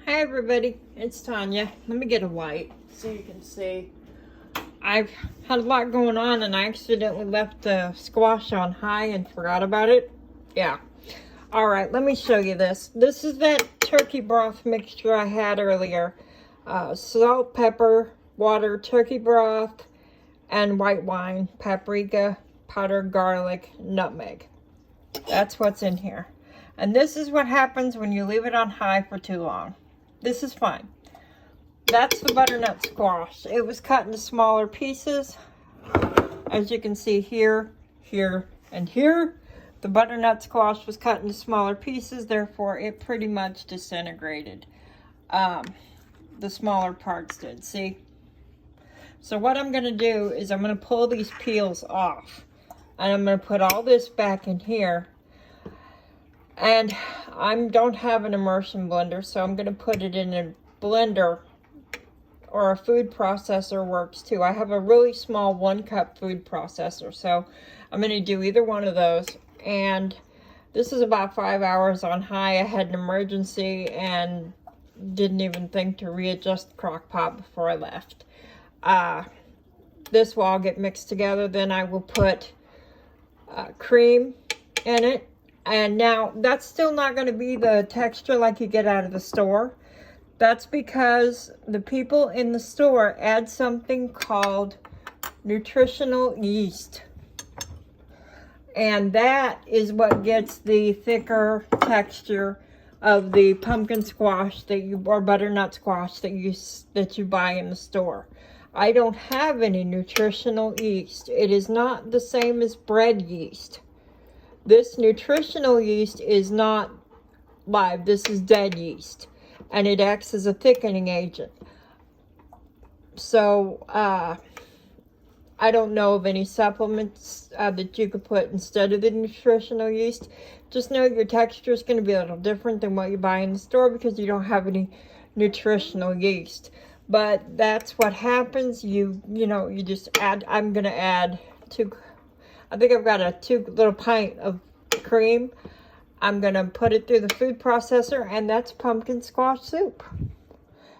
Hi everybody, it's Tanya. Let me get a light so you can see. I've had a lot going on and I accidentally left the squash on high and forgot about it. Yeah. Alright, let me show you this. This is that turkey broth mixture I had earlier. Salt, pepper, water, turkey broth, and white wine, paprika, powdered garlic, nutmeg. That's what's in here. And this is what happens when you leave it on high for too long. This is fine. That's the butternut squash. It was cut into smaller pieces. As you can see here, here, and here. The butternut squash was cut into smaller pieces, therefore it pretty much disintegrated. The smaller parts did, see? So what I'm gonna do is I'm gonna pull these peels off. And I'm gonna put all this back in here. And I don't have an immersion blender, so I'm going to put it in a blender, or a food processor works too. I have a really small 1-cup food processor, so I'm going to do either one of those. And this is about 5 hours on high. I had an emergency and didn't even think to readjust the crock pot before I left. This will all get mixed together. Then I will put cream in it. And now, that's still not going to be the texture like you get out of the store. That's because the people in the store add something called nutritional yeast. And that is what gets the thicker texture of the pumpkin squash or butternut squash that you buy in the store. I don't have any nutritional yeast. It is not the same as bread yeast. This nutritional yeast is not live. This is dead yeast. And it acts as a thickening agent. So, I don't know of any supplements that you could put instead of the nutritional yeast. Just know your texture is going to be a little different than what you buy in the store because you don't have any nutritional yeast. But that's what happens. You just add, I'm going to add I think I've got a 2 little pint of cream. I'm going to put it through the food processor, and that's pumpkin squash soup.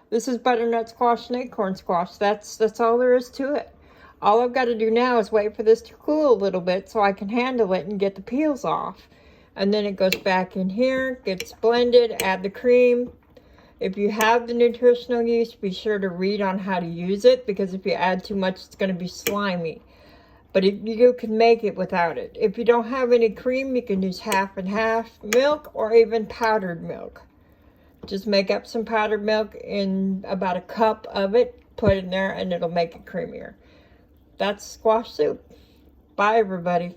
This is butternut squash and acorn squash. That's all there is to it. All I've got to do now is wait for this to cool a little bit so I can handle it and get the peels off. And then it goes back in here, gets blended, add the cream. If you have the nutritional yeast, be sure to read on how to use it, because if you add too much, it's going to be slimy. But you can make it without it. If you don't have any cream, you can use half and half milk or even powdered milk. Just make up some powdered milk in about a cup of it, put in there, and it'll make it creamier. That's squash soup. Bye, everybody.